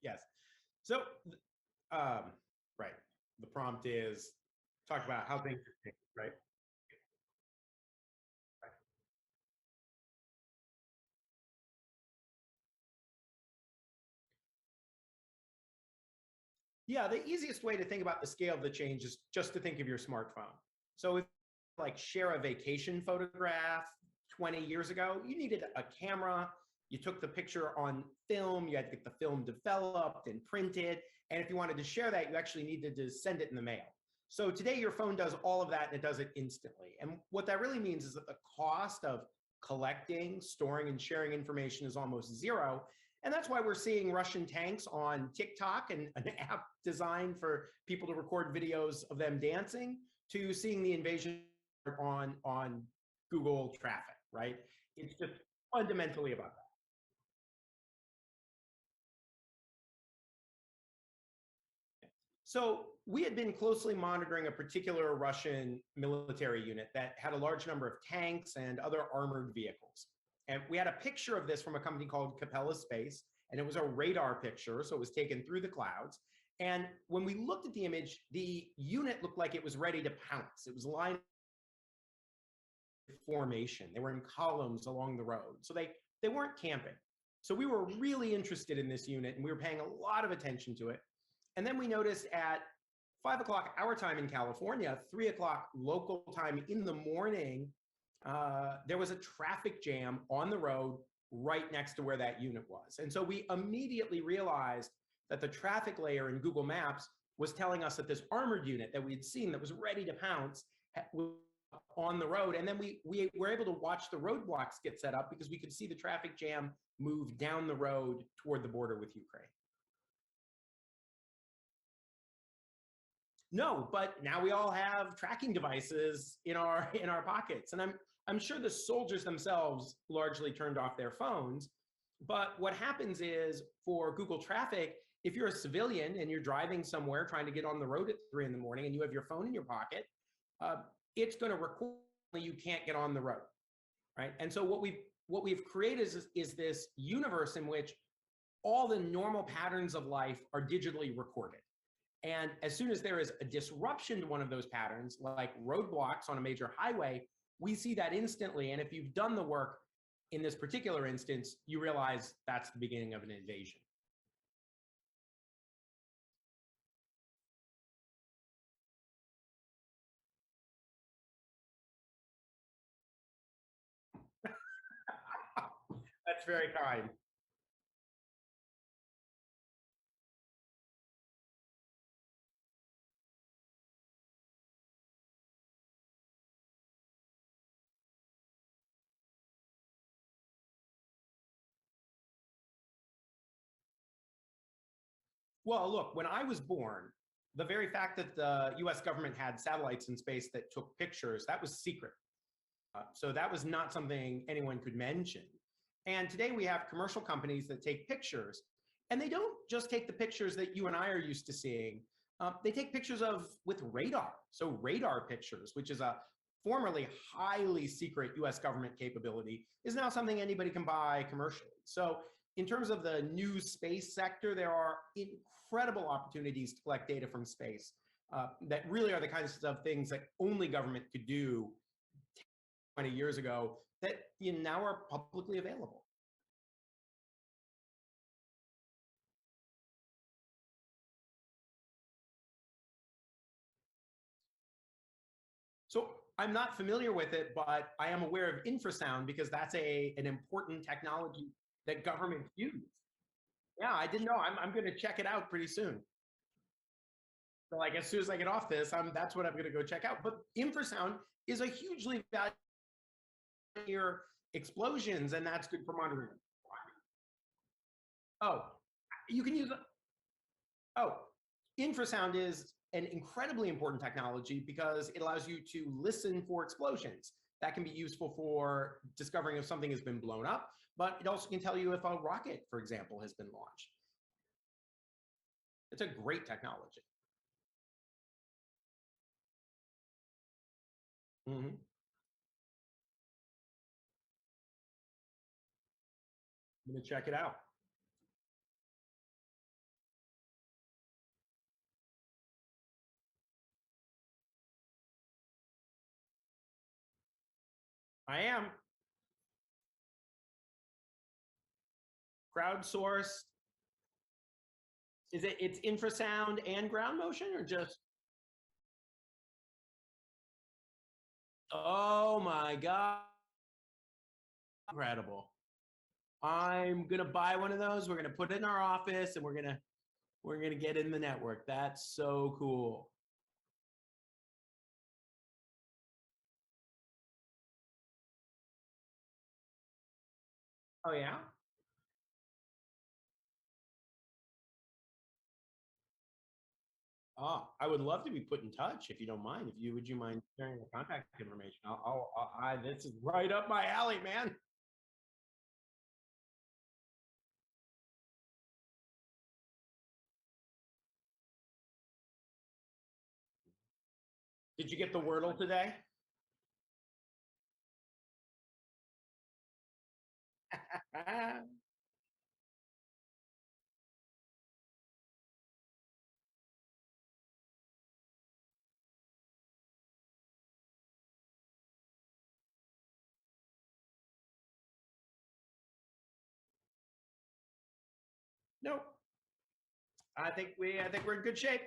Yes. So, um, right. The prompt is talk about how things have changed, right? Right. Yeah, the easiest way to think about the scale of the change is just to think of your smartphone. So if like share a vacation photograph 20 years ago, you needed a camera, you took the picture on film, you had to get the film developed and printed, and if you wanted to share that, you actually needed to send it in the mail. So today your phone does all of that and it does it instantly. And what that really means is that the cost of collecting, storing, and sharing information is almost zero. And that's why we're seeing Russian tanks on TikTok and an app designed for people to record videos of them dancing, to seeing the invasion on Google traffic, right? It's just fundamentally about that. So we had been closely monitoring a particular Russian military unit that had a large number of tanks and other armored vehicles. And we had a picture of this from a company called Capella Space, and it was a radar picture, so it was taken through the clouds. And when we looked at the image, the unit looked like it was ready to pounce. It was lined formation. They were in columns along the road. So they weren't camping. So we were really interested in this unit and we were paying a lot of attention to it. And then we noticed at 5 o'clock our time in California, 3 o'clock local time in the morning, there was a traffic jam on the road right next to where that unit was. And so we immediately realized that the traffic layer in Google Maps was telling us that this armored unit that we had seen that was ready to pounce was on the road. And then we were able to watch the roadblocks get set up because we could see the traffic jam move down the road toward the border with Ukraine. No, but now we all have tracking devices in our pockets, and I'm sure the soldiers themselves largely turned off their phones. But what happens is for Google Traffic, if you're a civilian and you're driving somewhere trying to get on the road at 3 in the morning and you have your phone in your pocket, uh, it's going to record you can't get on the road, right? And so what we've created is this universe in which all the normal patterns of life are digitally recorded. And as soon as there is a disruption to one of those patterns, like roadblocks on a major highway, we see that instantly. And if you've done the work in this particular instance, you realize that's the beginning of an invasion. That's very kind. Well, look, when I was born, the very fact that the US government had satellites in space that took pictures, that was secret. So that was not something anyone could mention. And today we have commercial companies that take pictures, and they don't just take the pictures that you and I are used to seeing. They take pictures of with radar. So radar pictures, which is a formerly highly secret US government capability, is now something anybody can buy commercially. So in terms of the new space sector, there are incredible opportunities to collect data from space that really are the kinds of things that only government could do 20 years ago that now are publicly available. So I'm not familiar with it, but I am aware of infrasound because that's an important technology that governments use. Yeah, I didn't know. I'm going to check it out pretty soon. So like as soon as I get off this, that's what I'm going to go check out. But infrasound is a hugely valuable near explosions, and that's good for monitoring. Oh, you can use Oh, infrasound is an incredibly important technology because it allows you to listen for explosions. That can be useful for discovering if something has been blown up, but it also can tell you if a rocket, for example, has been launched. It's a great technology. Mhm. I'm going to check it out. I am crowdsourced. Is it it's infrasound and ground motion or just oh my god, incredible. I'm gonna buy one of those. We're gonna put it in our office and we're gonna get in the network. That's so cool. Oh yeah? Oh, I would love to be put in touch if you don't mind. If you would you mind sharing your contact information? This is right up my alley, man. Did you get the Wordle today? Nope. I think we're in good shape.